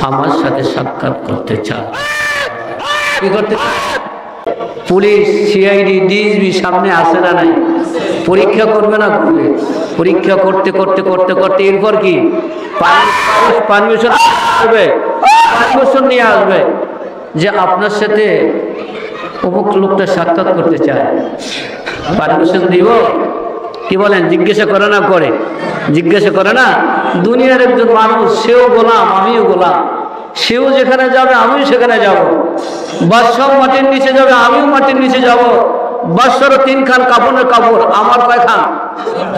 আমার সাথে সাক্ষাৎ করতে চায়। কি করতে? পুলিশ, সিআইডি, ডিএসপি সামনে আসে না নাই? পরীক্ষা করবে না করবে? পরীক্ষা করতে করতে করতে করতে এরপর কি পারমিশন আসবে, পারমিশন নিয়ে আসবে যে আপনার সাথে অমুক লোকটা সাক্ষাৎ করতে চায়। পারমিশন দিব? কি বলেন? জিজ্ঞাসা করে না? করে জিজ্ঞাসা করে না? দুনিয়ার একজন মানুষ, সেও গোলাম আমিও গোলাম, সেও যেখানে যাবে আমিও সেখানে যাব। বাদশাহ মাটির নিচে যাবে আমিও মাটির নিচে যাব। বাদশাহর 3 খান কাপড়ের কাপড়, আমার কয় খান?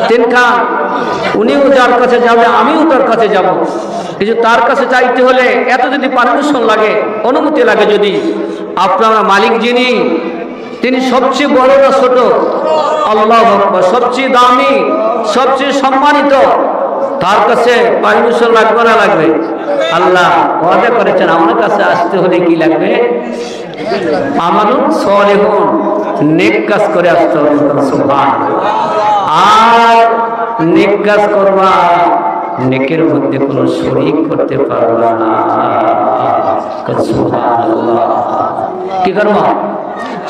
3 খান। উনিও যার কাছে যাবে আমিও তার কাছে যাব। কিন্তু তার কাছে চাইতে হলে এত যদি পারমিশন লাগে, অনুমতি লাগে, যদি আপনার মালিক যিনি, তিনি সবচেয়ে বড় না ছোট? আল্লাহু আকবার, সবচেয়ে দামি, সবচেয়ে সম্মানিত, তার কাছে পারমিশন লাগবে না লাগবে? আল্লাহ ওয়াদা করেছেন আমার কাছে আসতে হলে কি লাগবে? আমালুন সালিহুন, নেক কাজ করে আসতে হবে। সুবহানাল্লাহ। আর নেক কাজ করবা, নেকের মধ্যে কোনো শরীক করতে পারবা না। সুবহানাল্লাহ। কি করবা?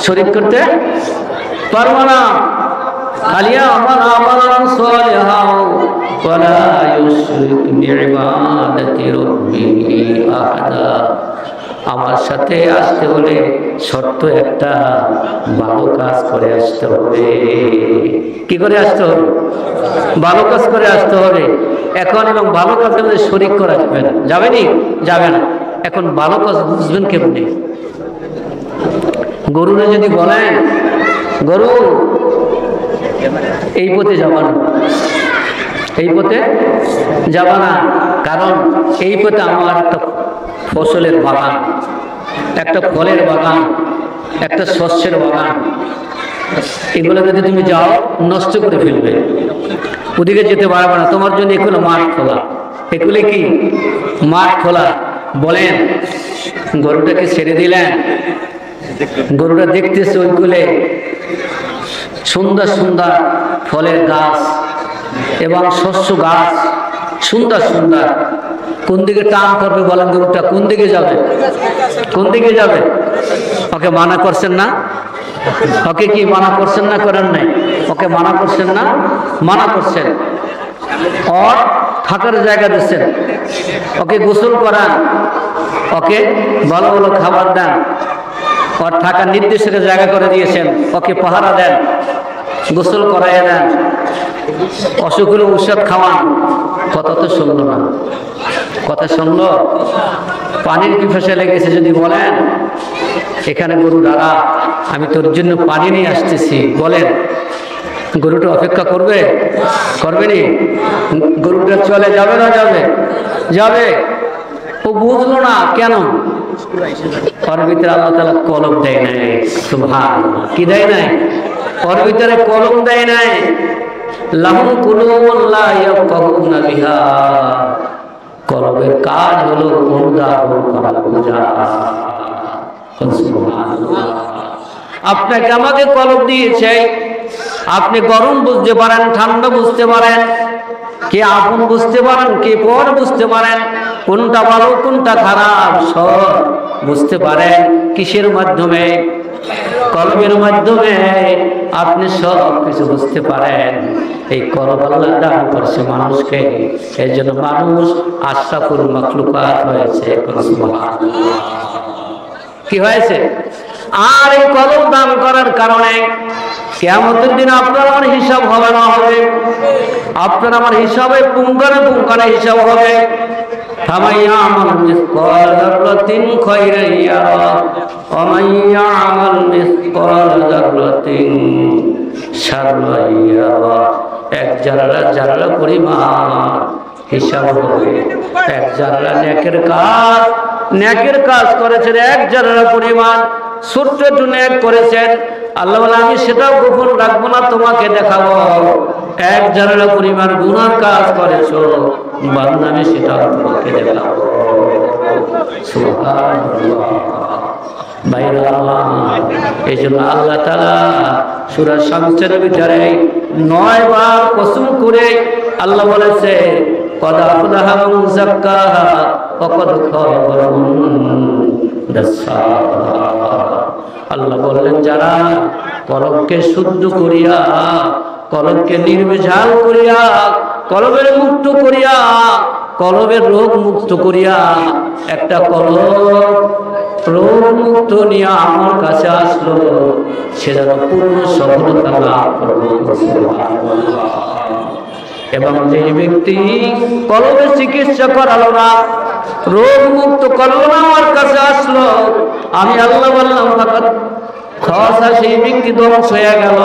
শরীক করতে পারবা না। খালিয়া আমার আমালান সালিহাও ওয়ালা ইউশরিক বিইবাদাতি রাব্বিহি আহাদা। আমার সাথে আসতে হলে শর্ত একটা, ভালো কাজ করে আসতে হবে। কি করে আসতে হবে? ভালো কাজ করে আসতে হবে। এখন এবং ভালো কাজের মধ্যে শরীক করা যাবে না। যাবেনি? যাবে না। এখন ভালো কাজ বুঝবেন কেমনি? গরুরে যদি বলেন, গরু এই পথে যাবা না, এই পথে যাবা না, কারণ এই পথে আমার একটা ফসলের বাগান, একটা ফলের বাগান, একটা শস্যের বাগান, এগুলো যদি তুমি যাও নষ্ট করে ফেলবে, ওদিকে যেতে পারবে না। তোমার জন্য এগুলো মাঠ খোলা। এগুলো কি? মাঠ খোলা। বলেন, গরুটাকে ছেড়ে দিলেন, গরুটা দেখতেছে ওইগুলো সুন্দর সুন্দর ফলের গাছ এবং শস্য গাছ, সুন্দর সুন্দর। কোন দিকে টান করবে বলেন? গরুটা কোন দিকে যাবে? কোন দিকে যাবে? ওকে মানা করছেন না? ওকে কি মানা করছেন না? করেন নাই? ওকে মানা করছেন না? মানা করছেন। ওর থাকার জায়গা দিচ্ছেন, ওকে গোসল করান, ওকে ভালো ভালো খাবার দেন, ওর থাকার নির্দিষ্ট জায়গা করে দিয়েছেন, ওকে পাহারা দেন, গোসল করাইয়া দেন, অসুখ হলে ঔষধ খাওয়ান। কথা তো শুনলো না। কথা শুনলো? পানির পিপাসা লেগেছে যদি বলেন, এখানে গরু দাঁড়া, আমি তোর জন্য পানি নিয়ে আসতেছি, বলেন, গরুটা অপেক্ষা করবে? করবে নি? গরুটা চলে যাবে না যাবে? যাবে। ও বুঝলো না কেন? ওর ভিতরে আল্লাহ তাআলা কলম দেয় নাই। সুবহানাল্লাহ। কি দেয় নাই? ওর ভিতরে কলম দেয় নাই। লাহুম কুলুবুন লা ইয়াফকাহুনা বিহা। কলমের কাজ হলো অনুধাবন করা, বোঝা। সুবহানাল্লাহ। আপনাকে আমাকে কলম দিয়েছে, আপনি গরম বুঝতে পারেন, ঠান্ডা বুঝতে পারেন, কে আপন বুঝতে পারেন, কে পর বুঝতে পারেন, কোনটা ভালো কোনটা খারাপ সব বুঝতে পারেন। কিসের মাধ্যমে? কলমের মাধ্যমে আপনি সব কিছু বুঝতে পারেন। এই কলম আল্লাহ দান করছে মানুষকে, এই জন্য মানুষ আশরাফুল মাখলুকাত হয়েছে। কি হয়েছে? আর এই কলম দান করার কারণে কিয়ামতের দিন আপনার আমার হিসাব হবে না হবে, আপনার আমার হিসাবে পুঙ্খানে পুঙ্খানে হিসাব হবে। ফামাইয়ামাল মিসকাল যাররাতিন খায়রান ইয়ারা ওয়া মাইয়ামাল মিসকাল যাররাতিন শাররান ইয়ারা। এক জাররা পরিমাণ হিসাব হবে। এক জাররা নেকের কাজ করেছেন, এক জাররা পরিমাণ ছোট্ট একটু নেক করেছেন, আল্লাহ বলে আমি সেটাও গোপন রাখবো না, তোমাকে দেখাবো। এক জাররা পরিমাণ গুনার কাজ করেছো বান্দা, আমি সেটাও তোমাকে দেখাবো। সুবহানাল্লাহ। বাইরে এই জন্য আল্লাহ তাআলা সূরা শামসের ভিতরে 9 বার কসম করে আল্লাহ বলেছে কদ আফলাহা মান যাক্কাহা ওয়া কদ খাবা মান দাসসাহা। আল্লাহ বললেন যারা কলবকে শুদ্ধ করিয়া, কলবকে নির্ভেজাল করিয়া, কলবের মুক্ত করিয়া, কলবের রোগ মুক্ত করিয়া, একটা কলব রোগ মুক্ত নিয়ে আমার কাছে আসলো, সে যেন পূর্ণ সফলতা লাভ করবে। এবং যে ব্যক্তি কলবের চিকিৎসা করালো না, রোগ মুক্ত করলো না, আমার কাছে আসলো, আমি আল্লাহ বললাম ফাকাত খাসা, সেই ব্যক্তি ধ্বংস হয়ে গেল।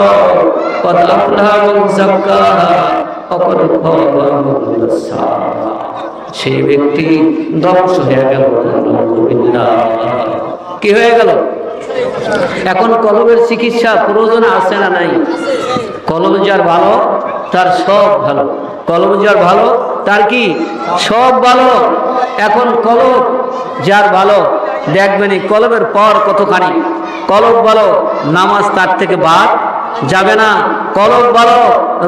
কদ আফলাহা মান যাক্কাহা ওয়া কদ খাবা মান দাসসাহা, সেই ব্যক্তি ধ্বংস হয়ে গেল। কি হয়ে গেল? এখন কলবের চিকিৎসা প্রয়োজন আছে না নাই? কলব যার ভালো তার সব ভালো, কলব যার ভালো তার কি সব ভালো। এখন কলব যার ভালো দেখবেন কলবের পর কতখানি। কলব ভালো, নামাজ তার থেকে বাদ যাবে না। কলব ভালো,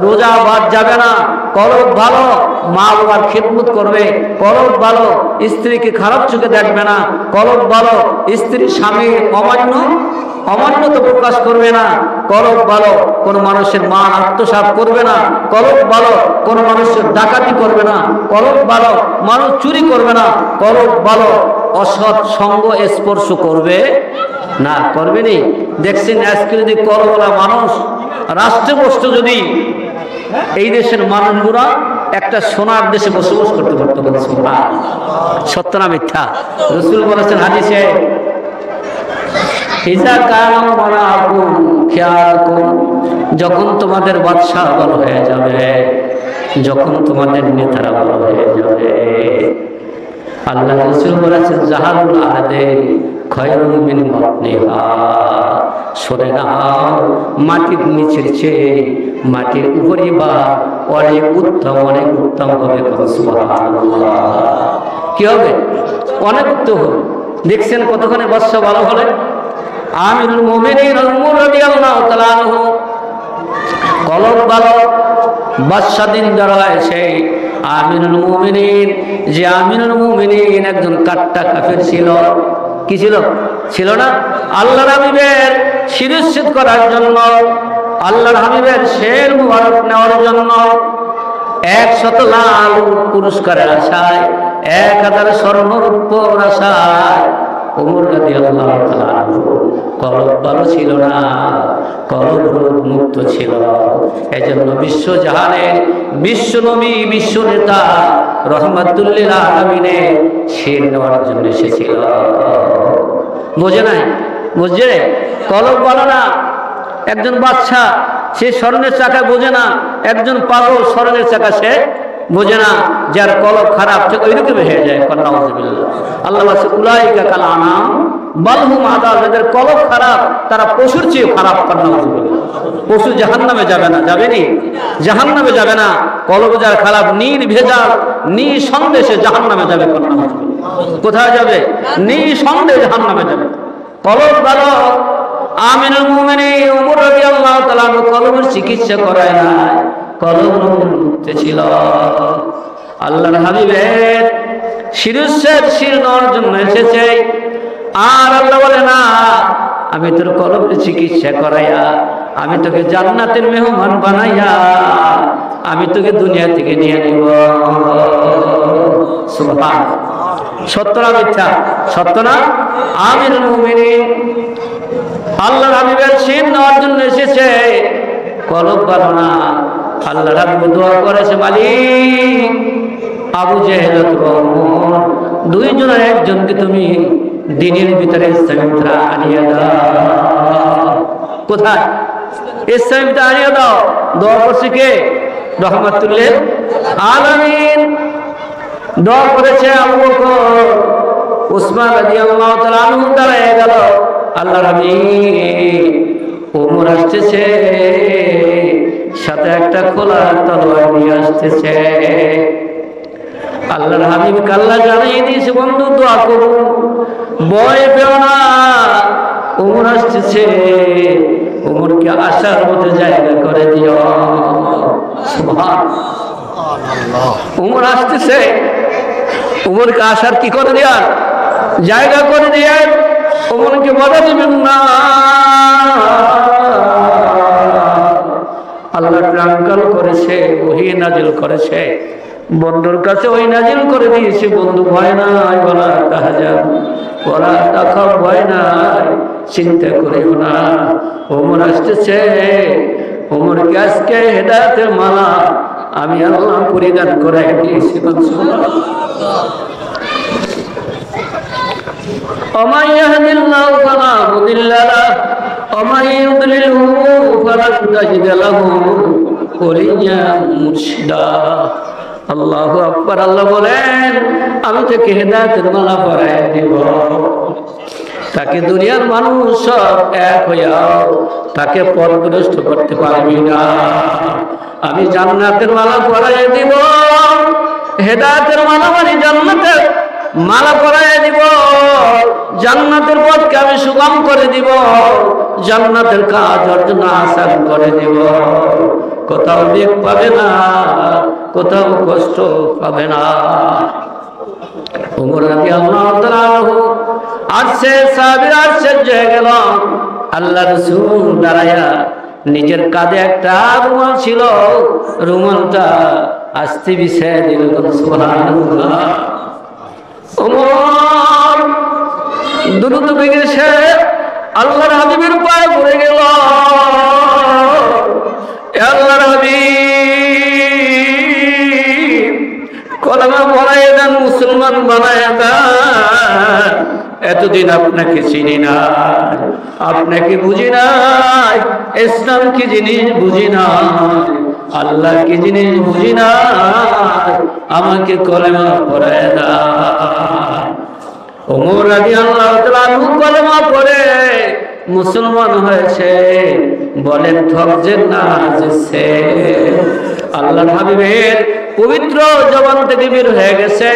রোজা বাদ যাবে না। কলব ভালো, মা বাবার খিদমত করবে। কলব ভালো, স্ত্রীকে খারাপ চোখে দেখবে না। কলব ভালো, স্ত্রী স্বামী অমান্যতা প্রকাশ করবে না। কলব ভালো, কোন মানুষের মান আত্মসাৎ করবে না। কলব ভালো, কোন মানুষের ডাকাতি করবে না। কলব ভালো, মানুষ চুরি করবে না। কলব ভালো, অসৎ সঙ্গ স্পর্শ করবে না, করবে নি। দেখছেন আজকে যদি কলবলা মানুষ রাষ্ট্রে বসতো, যদি এই দেশের মানুষগুলা একটা সোনার দেশে বসবাস করতে পারতো। সত্য না মিথ্যা? রাসূল বলেছেন হাদিসে, যখন তোমাদের বাদশাহ ভালো হয়ে যাবে, যখন তোমাদের নেতারা ভালো হয়ে যাবে, আল্লাহ রাসূল বলেছেন জাহারুল আরদে খায়রুম মিন বাতনিহা, সরে নাও, মাটির নিচের চেয়ে মাটির উপরে বা অনেক উত্তম, অনেক উত্তম হবে। সুবহানাল্লাহ। কি হবে? অনেক উত্তম হবে। দেখছেন কতখানি বাদশা ভালো হলে। আমিরুল মুমিনিন ওমর রাদিয়াল্লাহু তাআলা আনহু কলব ভালো বাদশা দিনদার হয়। সেই আমিরুল মুমিনিন, যে আমিরুল মুমিনিন একজন কাট্টা কাফের ছিল। কি ছিল? ছিল না? আল্লাহর হাবিবের শিরশ্ছেদ করার জন্য, আল্লাহর হাবিবের শের মুবারক নেওয়ার জন্য 100 লাখ পুরস্কারের আশায়, 1000 স্বর্ণ রূপর আশায় ওমর রাদিয়াল্লাহু তাআলা কলব ভালো ছিল না, কলব রোগ মুক্ত ছিল। এজন্য বিশ্বজাহানের বিশ্ব নবী, বিশ্ব নেতা রহমাতুল লিল আলামিনে শির নেওয়ার জন্য এসেছিল। বোঝে নাই? বুঝছে? কলব ভালো না। একজন বাদশা সে স্বর্ণের চাকা বোঝে না, একজন পাগল স্বর্ণের চাকা সে বোঝে না। যার কলব খারাপ সে ওইরকম হয়ে যায়। নাউযুবিল্লাহ। আল্লাহ বলেছে উলাইকা কাল আনাম বাল হুম আদাল, যাদের কলব খারাপ তারা পশুর চেয়ে খারাপ। নাউযুবিল্লাহ। পশু জাহান্নামে যাবে না, যাবে নি? জাহান্নামে যাবে না। কলব যার খারাপ নির্ভেজাল নিঃসন্দেহে জাহান্নামে যাবে। কোথায় যাবে? নিঃসন্দেহে জাহান্নামে যাবে। কলব ভালো। আমিরুল মুমিনিন ওমর রাদিয়াল্লাহু তাআলা কলবের চিকিৎসা করায় না, কলব মুক্ত ছিল। আল্লাহর হাবিবের শিরশ্ছেদ শির নেওয়ার জন্য এসেছে। আর আল্লাহ বলে না, আমি তোর কলবের চিকিৎসা করাইয়া, আমি তোকে জান্নাতের মেহমান বানাইয়া, আমি তোকে দুনিয়া থেকে নিয়ে নিব। সুবহান। সত্য না মিথ্যা? সত্য না? আমিরুল মুমিনিন আল্লাহর হাবিবের শির নেওয়ার জন্য এসেছে, কলব ভালো না। আল্লাহর হাবিব দোয়া করেছে, মালিক আবু জেহেল অথবা ওমর দুইজনের একজনকে তুমি দিনের ভিতরে ইসলামটা আনিয়ে দাও। কোথায়? ইসলামটা আনিয়ে দাও। দোয়া করছে কে? রহমাতুল লিল আলামিন। দোয়া করেছে আবু বকর, উসমান রাদিয়াল্লাহু তাআলা আনহু দাঁড়ায় গেল। আল্লাহর হাবিব ওমর আসতেছে, সাথে একটা খোলা তলোয়ার নিয়ে আসতেছে। আল্লাহর হাবিব আল্লাহ জানিয়ে দিয়েছে, বন্ধু দোয়া করো, ভয় পেও না, ওমর আসতেছে, ওমরকে আশার মধ্যে জায়গা করে দিও। সুবহান। উমর আসতেছে, উমরকে আসার কি করে দেওয়ার জায়গা করে দিয়ে উমরকে বাধা দিবেন না। আল্লাহ ট্রাঙ্কাল করেছে, ওহী নাজিল করেছে, বন্ধুর কাছে ওই নাজিল করে দিয়েছে, বন্ধু ভয় নাই, ওয়ালা তাহজান ওয়ালা তাখাফ, ভয় নাই, চিন্তা করিও না। ওমর আসতেছে, ওমরকে আজকে হেদায়েতের মালা আমি আল্লাহ পরিধান করাই দিয়েছি। ومن يهد الله فلا مضل له ومن يضلله فلن تجد له وليا مرشدا। আল্লাহু আকবার। আল্লাহ বলেন আমি তাকে হেদায়েতের মালা পরাই দেব, তাকে দুনিয়ার মানুষ সব এক হইয়া তাকে পথভ্রষ্ট করতে পারবি না। আমি জান্নাতের মালা পরাই দিব, হেদায়েতের মালা মানে জান্নাতের মালা পরাই দিব, জান্নাতের পথকে আমি সুগম করে দিব, জান্নাতের কাজ অর্জন আসান করে দিব। কোথাও বেগ পাবে না, কোথাও কষ্ট পাবে না। ওমর রাদিয়াল্লাহু তাআলা আসছে, সাহাবীরা আশ্চর্য হয়ে গেল। আল্লাহ রাসূল দাঁড়ায়া, নিজের কাঁধে একটা রুমাল ছিল, রুমালটা আস্তে বিছিয়ে দিল। সুবহানাল্লাহ। ওমর দ্রুত বেগেছে, আল্লাহর হাবিবের পায়ে পড়ে গেল। আল্লাহর হাবিব কলেমা পড়ায় দেন, মুসলমান বানায় দেন। এতদিন আপনাকে চিনি না, আপনাকে বুঝি নাই, ইসলাম কি জিনিস বুঝি না, আল্লাহ কি জিনিস বুঝি না, আমাকে কলেমা পড়ায় দেন। ওমর রাদিয়াল্লাহু তাআলা কলেমা পড়ে মুসলমান হয়েছে। বলেন ঠকছেন না হাসছে। আল্লাহর হাবিবের পবিত্র জবান থেকে বের হয়ে গেছে,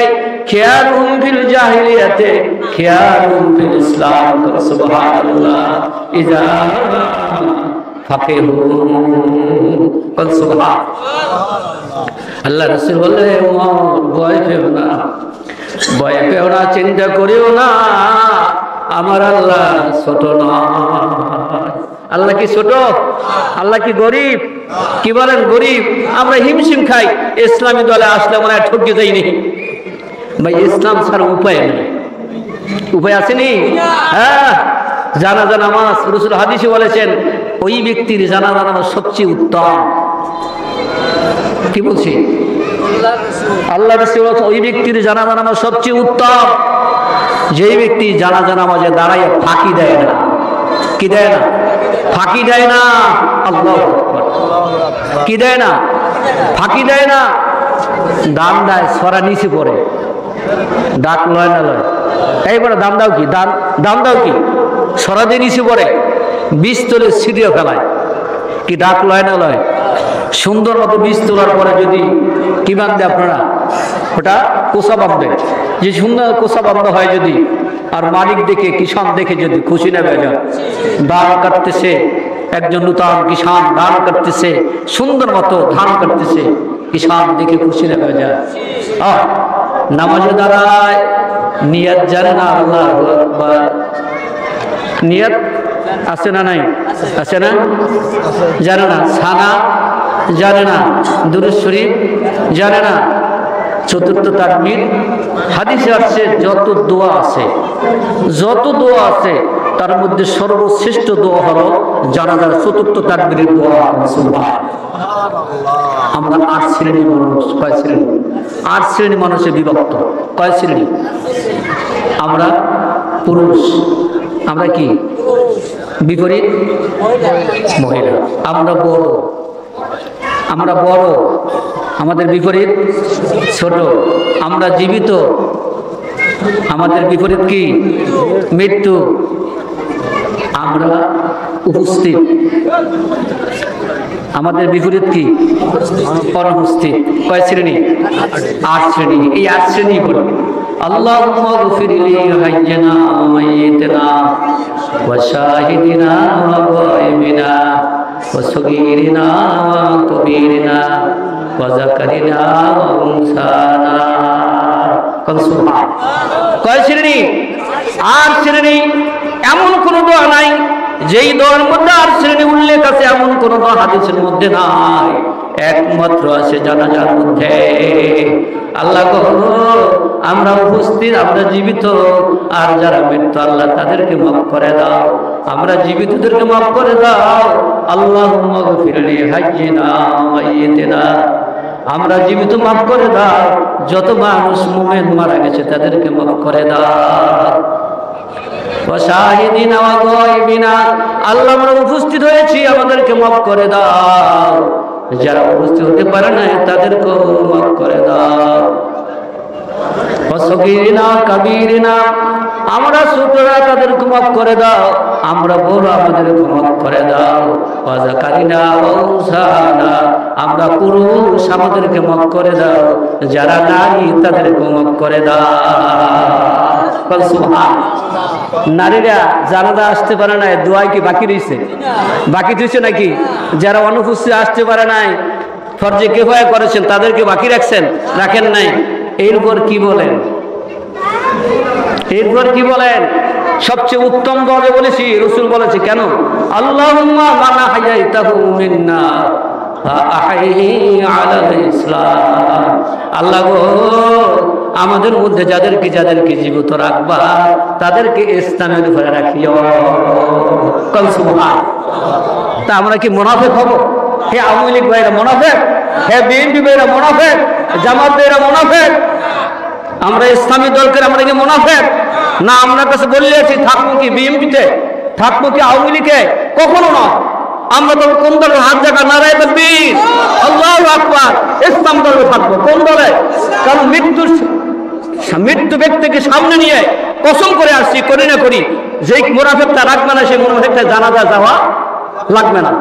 খিয়ারুম ফিল জাহিলিয়াতে খিয়ারুম ফিল ইসলাম। সুবহানাল্লাহ। ইজা ফাকিহু সুবহান। আল্লাহ রাসূল বলে ওমর ভয় পেও না, ভয় পেও না, চিন্তা করিও না, আমার আল্লাহ ছোট নয়। আল্লাহ কি ছোট? আল্লাহ কি গরিব? কি বলেন গরিব? আমরা হিমশিম খাই, ইসলামী দলে আসলে মনে হয় ঠকে যাইনি ভাই। ইসলাম ছাড়া উপায় নেই, উপায় আসেনি। হ্যাঁ, জানাজা নামাজ রাসূল হাদিসে বলেছেন ওই ব্যক্তির জানাজা নামাজ সবচেয়ে উত্তম। কি বলছি? আল্লাহ রাসূল ওই ব্যক্তির জানাজা নামাজ সবচেয়ে উত্তম যেই ব্যক্তি জানাজা নামাজে দাঁড়ায় ফাঁকি দেয় না। কি দেয় না? ফাঁকি দেয় না। আল্লাহু আকবার। কি দেয় না? ফাঁকি দেয় না। দাম দেয়, সরা নিচে পড়ে, ডাক লয় না লয়, এইবার দাম দাও কি, দাম দাও কি, সরা দিয়ে নিচে পড়ে, বীজ তোলে ছিটিয়ে ফেলায়। কি ডাক লয় না লয়? সুন্দর মতো বীজ তোলার পরে যদি কি বাঁধবে আপনারা, ওটা কোষা বাঁধবে। যে সুন্দর কোষা বাঁধা হয় যদি, আর মালিক দেখে, কিষান দেখে যদি খুশি না বেজা, ধান কাটতেছে একজন নূতন কিষান, ধান কাটতেছে সুন্দর মতো, ধান কাটতেছে, কিষান দেখে খুশি না বেজা। নামাজে দাঁড়ায়, নিয়ত জানে না, আল্লাহু আকবার। নিয়ত আছে না নাই? আছে না? জানে না। সানা জানে না, দুরূদ শরীফ জানে না, চতুর্থ তাকবীর। হাদিসে আছে যত দোয়া আছে, যত দোয়া আছে তার মধ্যে সর্বশ্রেষ্ঠ দোয়া হলো জানাজার চতুর্থ তাকবীরের দোয়া। আমরা 8 শ্রেণীর মানুষ। কয় শ্রেণী? 8 শ্রেণী মানুষে বিভক্ত। কয় শ্রেণী? আমরা পুরুষ। আমরা কি? বিপরীত মহিলা। আমরা বড়, আমরা বড়, আমাদের বিপরীত ছোট। আমরা জীবিত, আমাদের বিপরীত কি? মৃত্যু। আমরা উপস্থিত, আমাদের বিপরীত কি? অনুপস্থিত। কয় শ্রেণী? 8 শ্রেণী। এই 8 শ্রেণী বলি আল্লাহুম্মা গফির লি হাইয়িনা ওয়া মাইয়িতিনা ওয়া শাহিদিনা ওয়া গায়বিনা ওয়া সগীরিনা ওয়া কবীরিনা ওয়া যাকারিনা ওয়া উনসানা। কয় শ্রেণী? 8 শ্রেণী। এমন কোন দোয়া নাই যেই দোয়ার মধ্যে 8 শ্রেণী উল্লেখ আছে, এমন কোন দোয়া হাদিসের মধ্যে নাই, একমাত্র আছে জানাজার মধ্যে। আল্লাহ গো, আমরা উপস্থিত, আমরা জীবিত, আর যারা মৃত্যু আল্লাহ তাদেরকে মাফ করে দাও, আমরা জীবিতদেরকে মাফ করে দাও। আল্লাহুম্মা গফির লি হাইয়িনা ওয়া মাইয়িতিনা, আমরা জীবিত মাফ করে দাও, যত মানুষ মুমিন মারা গেছে তাদেরকে মাফ করে দাও। শাহিদিনা ওয়া গায়বিনা, আল্লাহ আমরা উপস্থিত হয়েছি, আমাদেরকে মাফ করে দাও, যারা উপস্থিত হতে পারে না তাদেরকে মাফ করে দাও। সগীরিনা কাবীরিনা, আমরা ছোটরা তাদেরকে মাফ করে দাও, আমরা বড় আমাদেরকে মাফ করে দাও। ওয়া যাকারিনা ওয়া উনসানা, আমরা পুরুষ আমাদেরকে মাফ করে দাও, যারা নারী তাদেরকে মাফ করে দাও। সুবহানাল্লাহ। নারীরা জানাজা আসতে পারে নাই, দোয়ায় কি বাকি রয়েছে? বাকি রয়েছে নাকি? যারা অনুপস্থিত আসতে পারে নাই, ফরজে কিফায়া করেছেন, তাদেরকে বাকি রাখছেন? রাখেন নাই। এরপর কি বলেন? এরপর কি বলেন? সবচেয়ে উত্তম ভাবে বলেছি, রাসূল বলেছে কেন? আল্লাহুম্মা মান আহয়াইতাহু মিন্না আহয়ি আলাল ইসলাম। আল্লাহ গো, আমাদের মধ্যে যাদেরকে জীবিত রাখবা তাদেরকে ইসলামের উপরে রাখিও। সুবহানাল্লাহ। তা আমরা কি মুনাফিক হব? হে আওয়ামী লীগ ভাইরা মুনাফিক, হে বিএনপি ভাইরা মুনাফিক, জামাত ভাইরা মুনাফিক, আমরা ইসলামী দলকে আমরা কি মুনাফিক? না, আমরা কাছে বললে আছি থাকবো কি বিএনপিতে, থাকবো কি আওয়ামী লীগে? কখনো না। আমরা তো কোন দলের? হাত জায়গা নারায়ে তাকবীর, আল্লাহু আকবার, ইসলাম দলে থাকবো। কোন দলে? কারণ মৃত্যু ব্যক্তিকে সামনে নিয়ে কসম করে আসছি, করি না করি, যেই মুনাফিকটা রাখবে না সেই মুনাফিকটা জানাজা যাওয়া লাগবে না।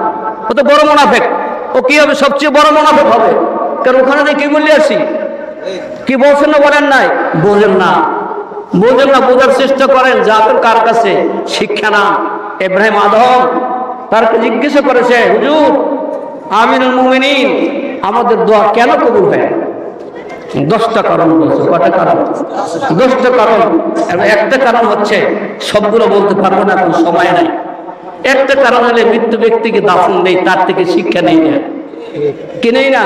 ও তো বড় মুনাফিক। ও কি হবে? সবচেয়ে বড় মুনাফিক হবে। কারণ ওখানে যে কি বললে আসি, কি বলছেন না বলেন নাই? বোঝেন না, বোঝেন না, বোঝার চেষ্টা করেন। যাবেন কার কাছে? শিক্ষা না। ইব্রাহিম আদম তারকে জিজ্ঞাসা করেছে, হুজুর আমিনুল মুমিনিন, আমাদের দোয়া কেন কবুল হয়? 10টা কারণ বলছে। কটা কারণ? 10টা কারণ। একটা কারণ হচ্ছে, সবগুলো বলতে পারবো না, এখন সময় নাই। একটা কারণ হলে মৃত্যু ব্যক্তিকে দাফন নেই, তার থেকে শিক্ষা নেই না, কি নেই না?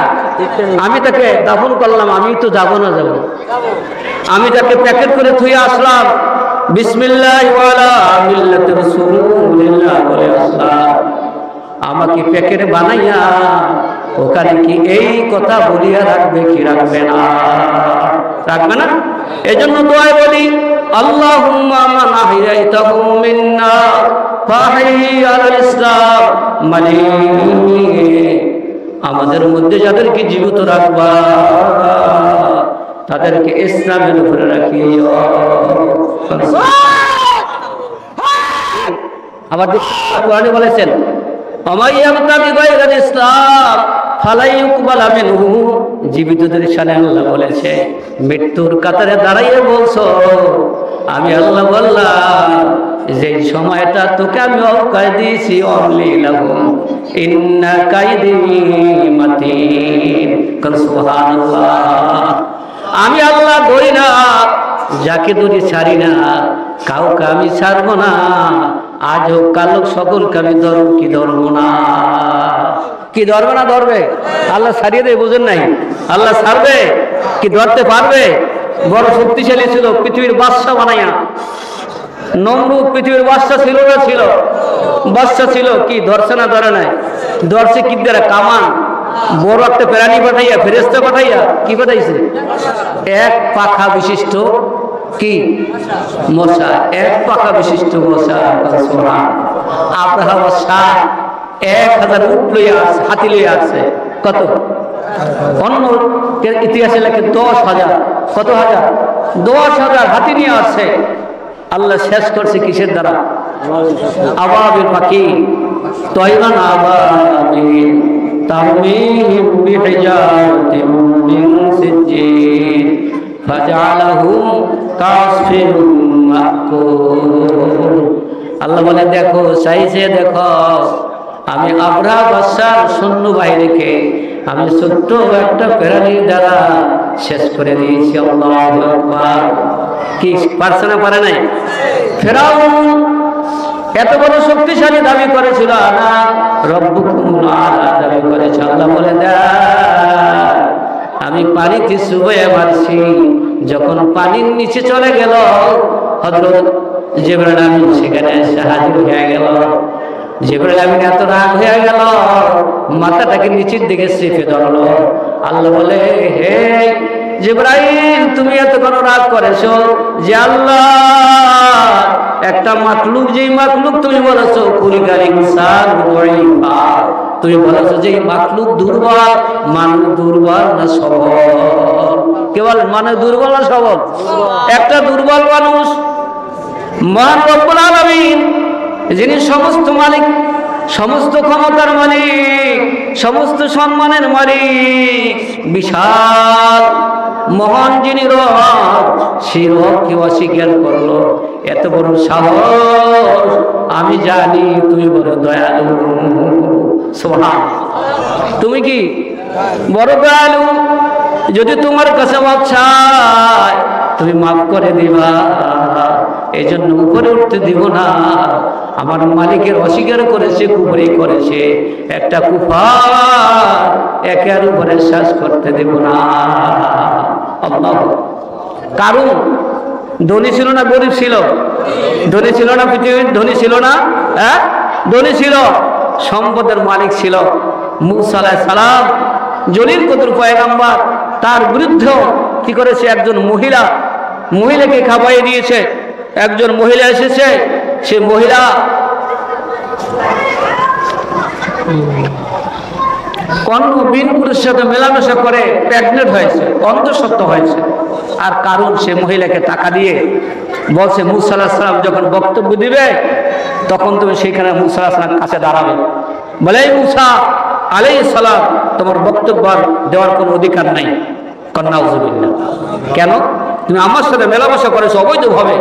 আমি তাকে দাফন করলাম, আমি তো যাবো না, যাবো, আমি তাকে প্যাকেট করে থুয়ে আসলাম, বিসমিল্লাহ ওয়ালা মিল্লাতি রাসূলিল্লাহ বলে আসলাম, আমাকে প্যাকেট বানাইয়া ওখানে কি এই কথা বলিয়া রাখবে কি রাখবে না? রাখবে না। এজন্য দোয়ায় বলি, আল্লাহুম্মা মান আহয়াইতাহু মিন্না ফাহয়ি আলাল ইসলাম, মানে আমাদের মধ্যে যাদেরকে জীবিত রাখবা তাদেরকে ইসলামের উপরে রাখিও। আবার কোরআনে বলেছেন, ইসলাম ফালাই ইউকবালা মিনহু, জীবিতদের শানে আল্লাহ বলেছে, মৃত্যুর কাতারে দাঁড়াইয়ে বলছো, আমি আল্লাহ বললাম যে সময়টা তোকে আমি অবকাশ দিয়েছি, অনলি লাহুম ইন্না কাইদি মাতিন। সুবহানাল্লাহ। আমি আল্লাহ ধরি না, যাকে ধরি ছাড়ি না, কাউকে আমি ছাড়বো না, আজ হোক কাল হোক সকলকে আমি ধরব কি ধরবো না? কি ধরবে না? ধরবে। আল্লাহ ছাড়িয়ে দেয়, বুঝেন নাই? আল্লাহ ছাড়বে কি? ধরতে পারবে? বড় শক্তিশালী ছিল, পৃথিবীর বাদশা বানাইয়া। নমরুদ পৃথিবীর বাদশা ছিল না? ছিল, বাদশা ছিল। কি ধরছে না? ধরে নাই। ধরছে কি দ্বারা? কামান। বড় একটা প্রাণী পাঠাইয়া, ফেরেশতা পাঠাইয়া। কি পাঠাইছে? এক পাখা বিশিষ্ট কি মশা, এক পাখা বিশিষ্ট মশা। আব্রাহা বাদশা 1000 উট লইয়া আছে, হাতি লইয়া আছে। কত? অন্য ইতিহাসে লেখে 10,000। কত হাজার? 10,000 হাতি নিয়ে আসছে। আল্লাহ শেষ করছে কিসের দ্বারা? আবাবিল পাখি, তয়রান আবাবিল তারমিহিম বিহিজারাতিন মিন সিজ্জিল ফাজআলাহুম কাসফিন মাকুল। আল্লাহ বলে, দেখো, চাইছে দেখো, আমি আবরাহ বাদশার সৈন্যবাহিনীকে আমি ছোট্ট একটা প্রাণীর দ্বারা শেষ করে দিয়েছি। আল্লাহু আকবার। কি পারছে না পারে নাই? ফেরাউন এত বড় শক্তিশালী দাবি করেছিল, আনা রব্বুকুমুল আলা দাবি করেছে। আল্লাহ বলে দেয় আমি পানিতে চুবিয়ে মারছি। যখন পানির নিচে চলে গেল, হযরত জিবরাইল আমিন সেখানে এসে হাজির হয়ে গেল। জিবরাইল আমিন এত রাগ হয়ে গেল, মাথাটাকে নিচের দিকে চেপে ধরলো। আল্লাহ বলে, হে জিবরাইল, তুমি এত কেন রাগ করেছো যে আল্লাহ একটা মাখলুক, যেই মাখলুক তুমি বলেছো কুলিকাল ইনসান দাঈফা, তুমি বলেছো যে মাখলুক দুর্বল, মানুষ দুর্বল না সবল? কে বলেন মানুষ দুর্বল না সবল? একটা দুর্বল মানুষ। মহান রব্বুল আলামিন যিনি সমস্ত মালিক, সমস্ত ক্ষমতার মালিক, সমস্ত সম্মানের মালিক, বিশাল মহান যিনি রব, সেই রবকে অস্বীকার করলো। এত বড় সাহস! আমি জানি তুমি বড় দয়ালু। সুবহানাল্লাহ। তুমি কি বড় দয়ালু? যদি তোমার কাছে মাপ চায় তুমি মাফ করে দিবা, এই জন্য উপরে উঠতে দিব না। আমার মালিকের অস্বীকার করেছে, কুফরি করেছে, একটা কুফার একের উপরে শ্বাস করতে দেব না। আল্লাহ। কারণ ধনী ছিল না গরিব ছিল? ধনী ছিল না? পৃথিবীর ধনী ছিল না? হ্যাঁ, ধনী ছিল, সম্পদের মালিক ছিল। মূসা আলাইহিস সালাম জলিল কদর পয়গম্বর, তার বিরুদ্ধে কি করেছে? একজন মহিলাকে খাওয়াইয়ে দিয়েছে। একজন মহিলা এসেছে, সে মহিলা অন্য বিনপুরের সাথে মেলামেশা করে প্রেগনেন্ট হয়েছে, অন্তঃসত্ত্ব হয়েছে। আর কারণ সে মহিলাকে টাকা দিয়ে বলছে মূসা আলাইহিস সালাম যখন বক্তব্য দিবে তখন তুমি সেখানে মূসা আলাইহিস সালামের কাছে দাঁড়াবে। বলে, এই মূসা আলাইহিস সালাম, তোমার বক্তব্য দেওয়ার কোনো অধিকার নাই। নাউযুবিল্লাহ। কেন? তুমি আমার সাথে মেলামেশা করেছো অবৈধভাবে,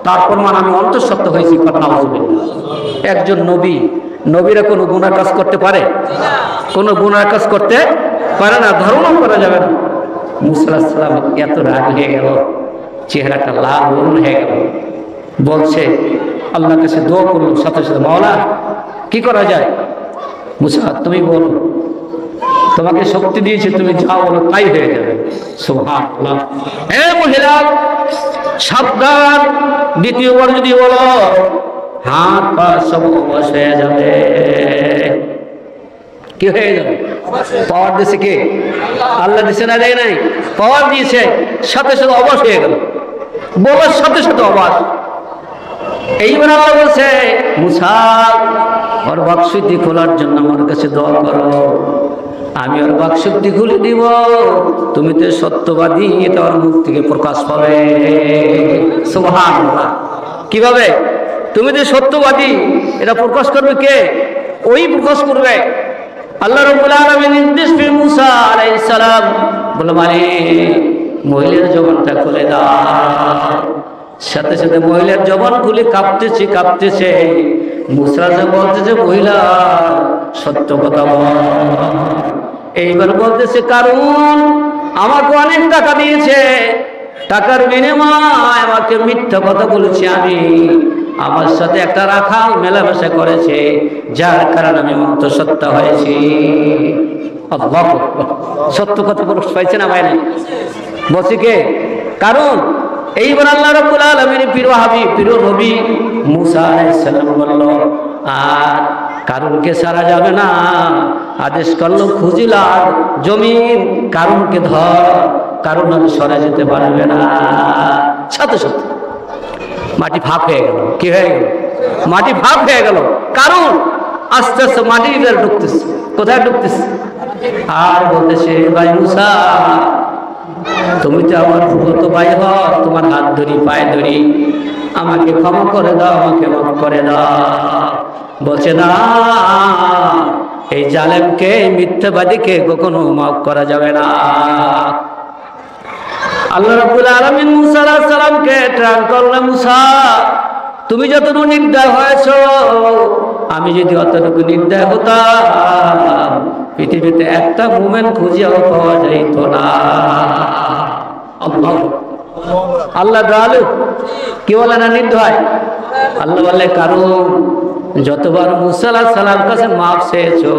তার প্রমাণ আমি অন্তঃসত্ত্ব হয়েছি। নাউযুবিল্লাহ। একজন নবীরা কোনো গুনাহ কাজ করতে পারে? কোনো গুনাহ কাজ করতে পারে না, ধারণা করা যাবে না। মূসা আলাইহিস সালাম এত রাগ হয়ে গেল, চেহারাটা লাল হয়ে গেল। বলছে, আল্লাহর কাছে দোয়া করলো সাথে সাথে, মাওলা কি করা যায়? মূসা তুমি বলো, তোমাকে শক্তি দিয়েছে, তুমি যা বলো তাই হয়ে যাবে। সুবহানাল্লাহ। হে মহিলা, সাবধান, দ্বিতীয়বার যদি বলো হাত পা সব অবশ হয়ে যাবে। কি হয়ে যাবে? পাওয়ার দিয়েছে কে? আল্লাহ দিয়েছে না? দেয় নাই? পাওয়ার দিয়েছে, সাথে সাথে অবশ হয়ে গেল। বলার সাথে সাথে অবশ। এইবার আল্লাহ বলছে, মূসা ওর বাকশক্তি খোলার জন্য আমার কাছে দোয়া করো, আমি ওর বাকশক্তি খুলে দিব। তুমি তো সত্যবাদী, এটা ওর মুখ থেকে প্রকাশ পাবে। সুবহানাল্লাহ। কিভাবে? তুমি যে সত্যবাদী, এটা প্রকাশ করবে কে? ওই প্রকাশ করবে। আল্লাহ রাব্বুল আলামিন নির্দেশ পেয়ে মূসা আলাইহিস সালাম বলে, মানে মহিলার জবানটা খুলে দাও। সাথে সাথে মহিলার জবান খুলে কাঁপতেছে। মূসা বলতেছে, মহিলা সত্য কথা বল। এইবার বলতেছে, কারণ আমাকে অনেক টাকা দিয়েছে, টাকার বিনিময়ে আমাকে মিথ্যা কথা বলেছি, আমি আমার সাথে একটা রাখাল মেলামেশা করেছে, যার কারণে আমি অন্তঃসত্ত্ব হয়েছি। আল্লাহু আকবার। সত্য কথা প্রকাশ পাইছে না ভাই? বলছি কে? কারণ এইবার আল্লাহ রাব্বুল আলামিন প্রিয় হাবিব, প্রিয় নবী মূসা আলাইহিস সালাম বলল, আর কারণকে ছাড়া যাবে না। আদেশ করলো, খুঁজিলা জমিন, কারণকে ধর, কারণ আমি সরে যেতে পারবে না। সাথে সাথে মাটি ফাঁক হয়ে গেল। কি হয়ে গেল? মাটি ফাঁক হয়ে গেল। কারণ আস্তে আস্তে মাটি ঢুকতেছে। কোথায় ঢুকতেছে? আর বলতেছে, ভাই মূসা, তুমি তো আমার ফুফাতো ভাই হও, তোমার হাত ধরি, পায়ে ধরি, আমাকে ক্ষমা করে দাও, আমাকে মাফ করে দাও। বলছে, না, এই জালেমকে, মিথ্যাবাদীকে কখনো মাফ করা যাবে না। আল্লাহ রাব্বুল আলামিন মূসা আলাইহিস সালামকে ট্রান করলেন, মূসা তুমি যতটুকু নির্দয় হয়েছ, আমি যদি অতটুকু নির্দয় হতাম, পৃথিবীতে একটা মোমেন্ট খুঁজেও পাওয়া যাইত না। আল্লাহ দয়ালু, কি বলে না নির্দয়? আল্লাহ বলে কারণ যতবার মুসা আলাইহিস সালাম কাছে মাফ চেয়েছো,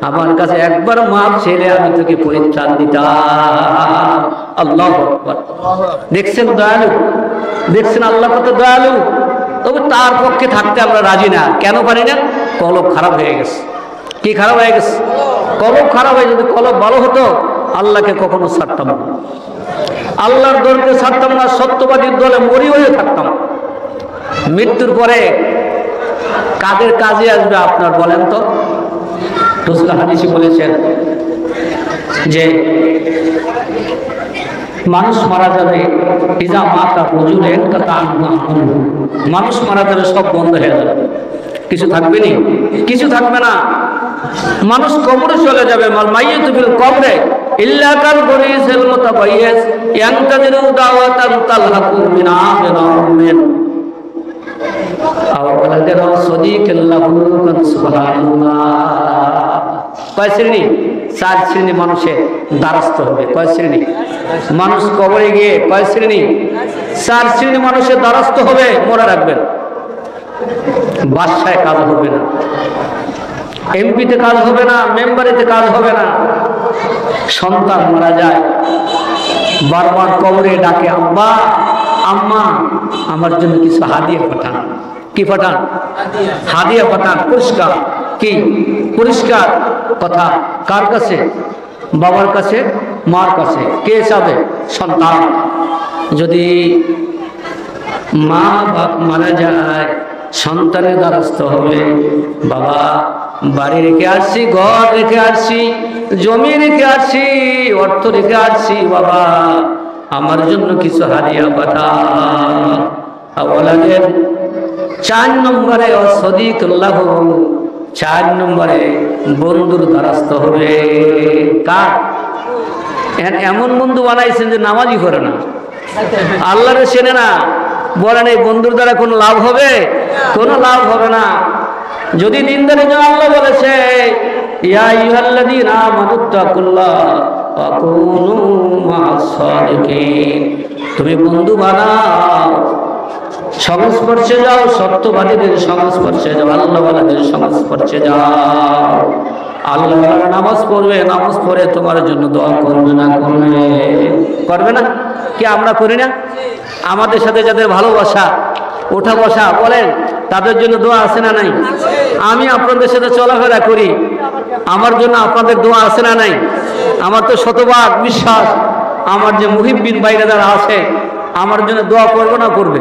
আমার কাছে একবার মাফ চেয়ে আমি তোকে পরিত্রাণ দিতাম। আল্লাহু আকবার। দেখছেন দয়ালু, দেখছেন আল্লাহ কত দয়ালু। তবে তার পক্ষে থাকতে আমরা রাজি না। কেন পারি না? কলব খারাপ হয়ে গেছে। কি খারাপ হয়ে গেছে? কলব খারাপ হয়ে, যদি কলব ভালো হতো আল্লাহকে কখনো ছাড়তাম না, আল্লাহর দলকে ছাড়তাম না, সত্যবাদীর দলে মরি হয়ে থাকতাম। মৃত্যুর পরে কাদের কাজে আসবে আপনার বলেন তো? রাসূল হাদিসে বলেছেন যে মানুষ মারা যাবে, ইজা মাতা রজুলেন মানুষ মারা যাবে, সব বন্ধ হয়ে যাবে, কিছু থাকবে না, কিছু থাকবে না। মানুষ কবরে চলে যাবে, মাইয়িতু ফিল কবরে ইল্লা কাল গরিসিল মুতাবাইয়িস ইয়ানতাজিরু দাওয়াতান তালহাকু মিন আমিরামিন আও ওয়ালাদিন সাদিকিন লাহু কান সুবহানাল্লাহ। কয় শ্রেণী? 4 শ্রেণী মানুষের দ্বারস্থ হবে। কয় শ্রেণী? মানুষ কবরে গিয়ে কয় শ্রেণী? 4 শ্রেণী মানুষের দ্বারস্থ হবে। মনে রাখবেন, বাদশায় কাজ হবে না, এমপিতে কাজ হবে না, মেম্বারিতে কাজ হবে না। সন্তান মারা যায়, বারবার কবরে ডাকে, আব্বা আম্মা আমার জন্য কিছু হাদিয়া পাঠান। কি পাঠান? হাদিয়া পাঠান। পুরস্কার কি? পরিষ্কার কথা। কার কাছে? বাবার কাছে, মার কাছে। কে চাবে? সন্তান। যদি মা বাপ মারা যায়, সন্তানের দ্বারস্থ হবে, বাবা বাড়ি রেখে আসছি, ঘর রেখে আসছি, জমি রেখে আসছি, অর্থ রেখে আসছি, বাবা আমার জন্য কিছু হাদিয়া পাঠা। ওয়ালাদের 4 নম্বরে অসদিকুল্লাহ, 4 নম্বরে বন্ধুর দ্বারস্থ হবে। কার? এমন বন্ধু বানাইছেন যে নামাজই করে না, আল্লাহরে চেনে না, বলেন এই বন্ধুর দ্বারা কোনো লাভ হবে? কোনো লাভ হবে না। যদি দিনদারের জন্য আল্লাহ বলেছে ইয়া আইয়ুহাল্লাযীনা আমানুত্তাকুল্লাহ ওয়া কুনু মা'আস সাদিকিন, তুমি বন্ধু বানাও, সংস্পর্শে যাও, সত্যবাদীদের সংস্পর্শে যাও, আল্লাহওয়ালাদের সংস্পর্শে যাও। আল্লাহ নামাজ পড়বে, নামাজ পড়ে তোমার জন্য দোয়া করবে না? করবে, করবে না? কি আমরা করি না? আমাদের সাথে যাদের ভালোবাসা, ওঠা বসা বলেন, তাদের জন্য দোয়া আছে না নাই? আমি আপনাদের সাথে চলাফেরা করি, আমার জন্য আপনাদের দোয়া আছে না নাই? আমার তো শতভাগ বিশ্বাস, আমার যে মুহিব্বিন ভাইরা যারা আছে আমার জন্য দোয়া করবে না? করবে।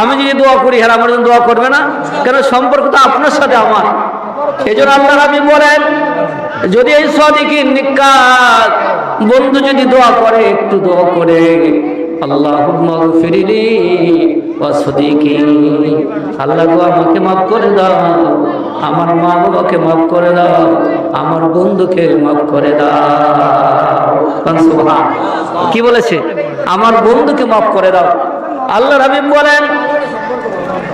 আমি যদি দোয়া করি, হ্যাঁ আমার জন্য দোয়া করবে না? কেন? সম্পর্ক তো আপনার সাথে আমার। এই জন্য আল্লাহ নবী বলেন, যদি এই সাদিকিন নিকাত বন্ধু যদি দোয়া করে, একটু দোয়া করে, আল্লাহুম্মা গফিরলি ওয়া সাদিকি, আল্লাহ গো আমাকে মাফ করে দাও, আমার মা বাবাকে মাফ করে দাও, আমার বন্ধুকে মাফ করে দাও। সুবহান। কি বলেছে? আমার বন্ধুকে মাফ করে দাও। আল্লাহ হাবিব বলেন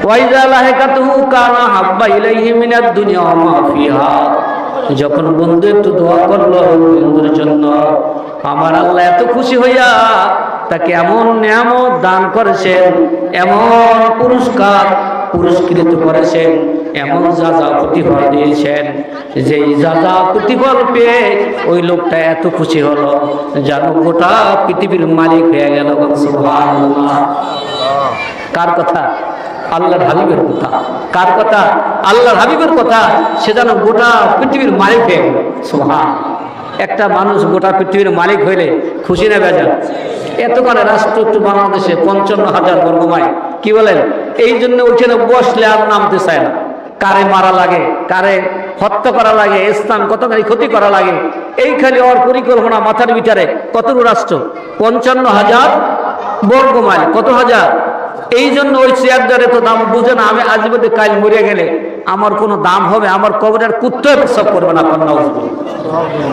ওয়াইজা লাহিকাতুহু কানা হাব্বা ইলাইহি মিনাদ দুনিয়া ওয়া মা ফিহা, যখন বন্ধু একটু দোয়া করলো বন্ধুর জন্য, আমার আল্লাহ এত খুশি হইয়া তাকে এমন নিয়ামত দান করেছেন, এমন পুরস্কার পুরস্কৃত করেছেন, এমন যাজা প্রতিফল দিয়েছেন, যে যাজা প্রতিফল পেয়ে ওই লোকটা এত খুশি হলো যেন গোটা পৃথিবীর মালিক হয়ে গেল। সুবহানাল্লাহ। কার কথা? আল্লাহর হাবিবের কথা। কার কথা? আল্লাহর হাবিবের কথা। সে যেন গোটা পৃথিবীর মালিক হয়ে গেল। সুবহান। একটা মানুষ গোটা পৃথিবীর মালিক হইলে খুশি না বেজার? এতখানে রাষ্ট্র একটু বাংলাদেশে 55,000 বর্গ মাইল। কি বলেন? এই জন্য ওইখানে বসলে আর নামতে চায় না। কারে মারা লাগে, কারে হত্যা করা লাগে, স্থান কতখানি ক্ষতি করা লাগে, এইখানে ওর পরিকল্পনা মাথার ভিতরে। কতটুকু রাষ্ট্র? 55,000 বর্গ মাইল। কত হাজার? এই জন্য ওই চেয়ারদারে তো দাম বুঝে না। আমি আজ মধ্যে কাল মরে গেলে আমার কোনো দাম হবে? আমার কবরের কুত্তয় প্রসব করবে না।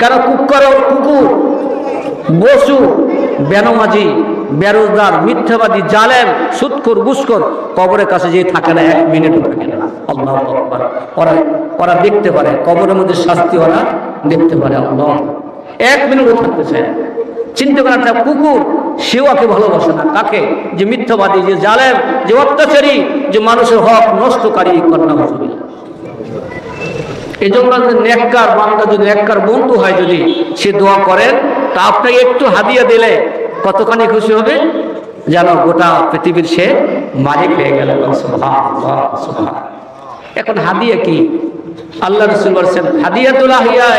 কারণ কুকুর, বসু, বেনমাজি, বেরোজগার, মিথ্যাবাদী, জালেম, সুদখোর, ঘুষখোর কবরের কাছে যেয়ে থাকে না, 1 মিনিটও থাকে না। আল্লাহু আকবার। ওরা দেখতে পারে কবরের মধ্যে শাস্তি, ওরা দেখতে পারে। আল্লাহ 1 মিনিটও থাকতে চায় না। চিন্তা করেন, একটা কুকুর সেও ওকে ভালোবাসে না। কাকে? যে মিথ্যাবাদী, যে জালেম, যে অত্যাচারী, যে মানুষের হক নষ্টকারী। কন্যা হুজুবিল্লাহ। এই জন্য নেককার বান্দা, যদি নেককার বন্ধু হয়, যদি সে দোয়া করেন, তা আপনাকে একটু হাদিয়া দিলে কতখানি খুশি হবে, যেন গোটা পৃথিবীর সে মালিক হয়ে গেল। সুবহানাল্লাহ, সুবহান। এখন হাদিয়া কি? আল্লাহ রাসূল বলেছেন, হাদিয়াতুল আহিয়া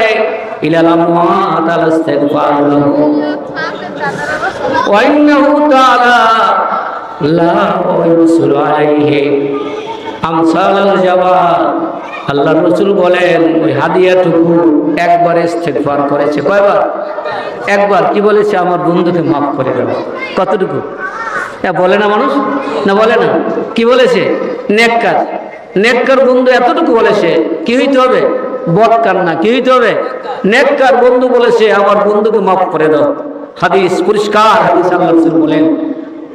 ইলাল আমওয়াত আল ইস্তিগফার লাহু ওয়া ইন্নাহু তাআলা লা ইউরসিলু আলাইহি আমসালাল জাবাল। আল্লাহ রাসূল বলেন, ওই হাদিয়াটুকু একবার ইস্তিগফার করেছে। কয়বার? একবার। কি বলেছে? আমার বন্ধুকে মাফ করে দাও। কতটুকু? বলে না মানুষ? না বলে না? কি বলেছে? নেককার, নেককার বন্ধু এতটুকু বলেছে। কি হইতে হবে? বদকার না। কি হইতে হবে? নেককার বন্ধু বলেছে, আমার বন্ধুকে মাফ করে দাও। হাদিস পরিষ্কার হাদিস। আল্লাহ রাসূল বলেন,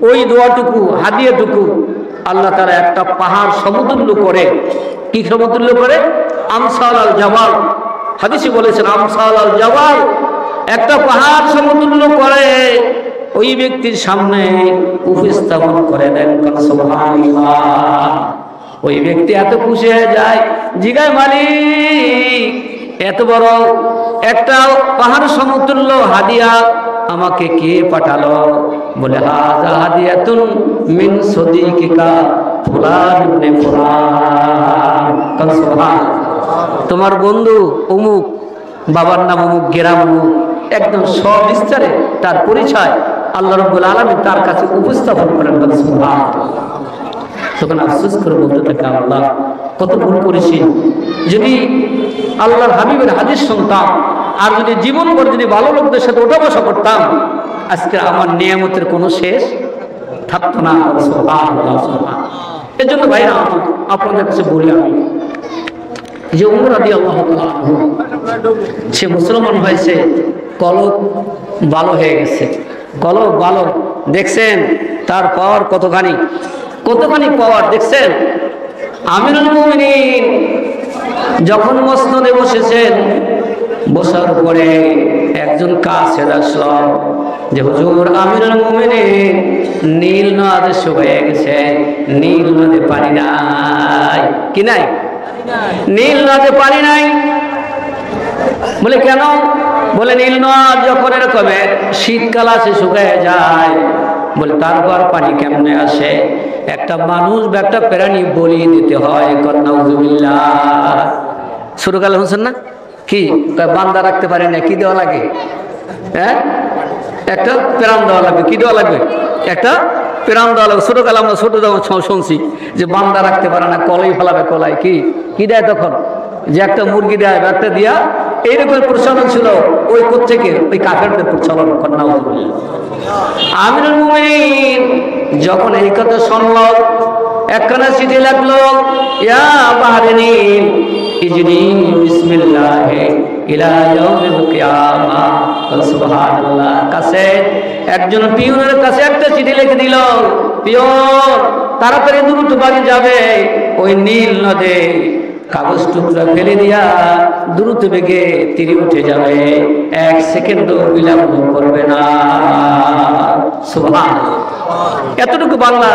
ওই দোয়াটুকু, হাদিয়াটুকু আল্লাহ তাআলা একটা পাহাড় সমতুল্য করে। কি সমতুল্য করে? আমসাল আল জাবাল। হাদিসে বলেছেন, আমসাল আল জাবাল, একটা পাহাড় সমতুল্য করে ওই ব্যক্তির সামনে উপস্থাপন করে দেন। সুবহানাল্লাহ। ওই ব্যক্তি এত খুশি হয়ে যায়, জিগায়, মালিক এত বড় একটা পাহাড় সমতুল্য হাদিয়া আমাকে কে পাঠালো? বলে, হাযা হাদিয়াতুন মিন সাদিকিকা ফুলান ইবনে ফুলান। সুবহান। তোমার বন্ধু অমুক, বাবার নাম অমুক, গ্রাম অমুক, একদম সবিস্তারে তার পরিচয় আল্লাহ রাব্বুল আলামিন তার কাছে উপস্থাপন করেন। সুবহান। তখন আফসোস করে বলতে থাকে, আল্লাহ কত ভুল করেছি। যদি আল্লাহর হাবিবের হাদিস শুনতাম, আর যদি জীবন ভর যদি ভালো লোকদের সাথে ওঠা বসা করতাম, আজকে আমার নিয়ামতের কোনো শেষ থাকতো না। সুবহানাল্লাহ, সুবহান। এর জন্য ভাইরা, আপনাদের কাছে বলি আমি, যে উমর রাদিয়াল্লাহু তাআলা আনহু, সে মুসলমান হয়েছে, কলব ভালো হয়ে গেছে। কলব ভালো, দেখছেন তার পাওয়ার কতখানি, কতখানি পাওয়ার দেখছেন। আমিরুল মুমিনিন যখন মসনদে বসেছেন, বসার পরে একজন কাছের আসলো, যে হুজুর, আমিরুল মুমিনিন নীল নদে শুকিয়ে গেছে, নীল নদে পানি নাই। কি নাই? নীল নদে পানি নাই। বলে কেন? বলে নীল নদ যখন এরকম শীতকাল আসে শুকিয়ে যায়, বলে তারপর পানি কেমনে আসে? একটা মানুষ বা একটা প্রাণী বলি দিতে হয়। নাউযুবিল্লাহ। শুরুকালে শুনছেন না? কি বান্দা রাখতে পারে না, কি দেওয়া লাগে? হ্যাঁ, একটা প্রাণ দেওয়া লাগবে। কি দেওয়া লাগবে? একটা প্রাণ দেওয়া লাগবে। ছোটকালে আমরা ছোট শুনছি যে বান্দা রাখতে পারে না, কলাই ফেলাবে। কলাই কি কি দেয় তখন? যে একটা মুরগি দেয়, একটা দিয়া, এইরকম প্রচলন ছিল। ওই কোত্থেকে? ওই কাফেরদের প্রচলন। নাউযুবিল্লাহ। আমিরুল মুমিনিন যখন এই কথা শুনল, একখানা চিঠি লাগলো, ইয়া বাহরিন ইজনি বিসমিল্লাহ ইলা ইয়াউমিল কিয়ামাহ। সুবহানাল্লাহ। কাছে একজন পিয়নের কাছে একটা চিঠি লিখে দিল, পিয়ন তাড়াতাড়ি দ্রুত বাড়ি যাবে, ওই নীল নদে কাগজ টুকরা ফেলে দিয়া দ্রুত বেগে তীরে উঠে যাবে, 1 সেকেন্ডও বিলম্ব করবে না। সুবহানাল্লাহ। এতটুকু বাংলা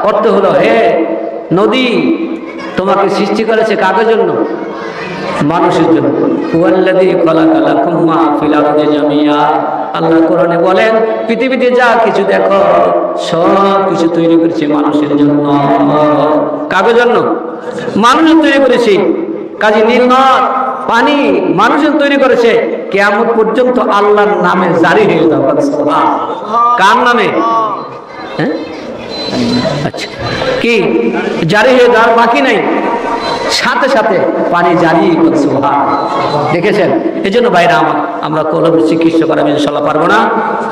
অর্থ হলো, হে নদী, তোমাকে সৃষ্টি করেছে কাগজের জন্য? মানুষের জন্য। হুয়াল্লাযী খালাকালাকুম মা ফিল আরদি জামিআ। আল্লাহ কোরআনে বলেন, পৃথিবীতে যা কিছু দেখো সব কিছু তৈরি করেছে মানুষের জন্য। কাগজের জন্য? মানুষের তৈরি করেছে। কাজে নীল নদ, পানি মানুষের তৈরি করেছে। কিয়ামত পর্যন্ত আল্লাহর নামে জারি হয়ে যাবে। কার নামে? হ্যাঁ, আচ্ছা, কি জারি হয়ে যাওয়ার বাকি নাই, সাথে সাথে পানি জারি করছে। দেখেছেন? এই জন্য ভাইরা আমার, আমরা কলমের চিকিৎসা করা ইনশাল্লাহ পারবো না।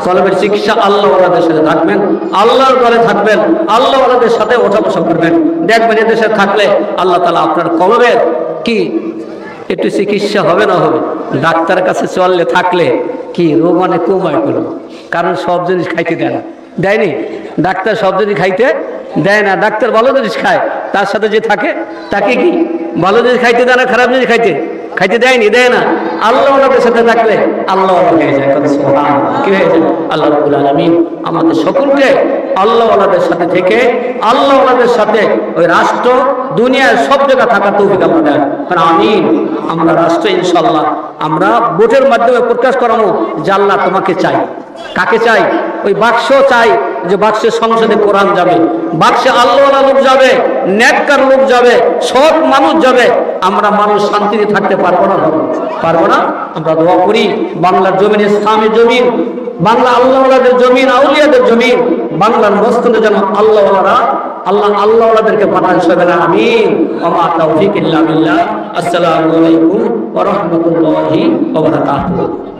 কলমের চিকিৎসা আল্লাহ ওয়ালাদের সাথে থাকবেন, আল্লাহর ঘরে থাকবেন, আল্লাহ ওয়ালাদের সাথে ওঠা বসা করবেন। দেখবেন এদের সাথে থাকলে আল্লাহ তাআলা আপনার কলমের কি একটু চিকিৎসা হবে না হবে। ডাক্তারের কাছে চললে থাকলে কি রোগ অনেক কমায় করবো, কারণ সব জিনিস খাইতে দেয় না। দেয়নি? ডাক্তার সব যদি খাইতে দেয় না, ডাক্তার ভালো জিনিস খায়, তার সাথে যে থাকে তাকে কি ভালো জিনিস খাইতে দেয় না, খারাপ জিনিস খাইতে দেয়নি, দেয় না। আল্লাহ ওনাদের সাথে থাকলে আল্লাহ হয়ে যায়। কি হয়ে যায়? আল্লাহ রাব্বুল আলামিন আমাদের সকলকে আল্লাহ ওনাদের সাথে থেকে আল্লাহ ওনাদের সাথে ওই রাষ্ট্র দুনিয়ার সব জায়গা থাকার তৌফিক আল্লাহ দেয়। কারণ আমিন। আমরা রাষ্ট্র ইনশাআল্লাহ আমরা ভোটের মাধ্যমে প্রকাশ করানো যে আল্লাহ তোমাকে চাই। কাকে চাই? ওই বাক্স চাই, যে বাক্সের সংসদে কোরআন যাবে, বাক্সে আল্লাহওয়ালা লোক যাবে, নেককার লোক যাবে, সৎ মানুষ যাবে। আমরা মানুষ শান্তিতে থাকতে পারবো না? পারবো না। আমরা দোয়া করি বাংলার জমিন ইসলামের জমিন, বাংলা আল্লাহওয়ালাদের জমিন, আউলিয়াদের জমিন, বাংলার মস্তকে যেন আল্লাহওয়ালারা আল্লাহওয়ালাদেরকে পাঠান সবাই। আমিন। ওয়া মা তাওফীক ইল্লা বিল্লাহ। আসসালামু আলাইকুম ওয়া রাহমাতুল্লাহি ওয়া বারাকাতুহু।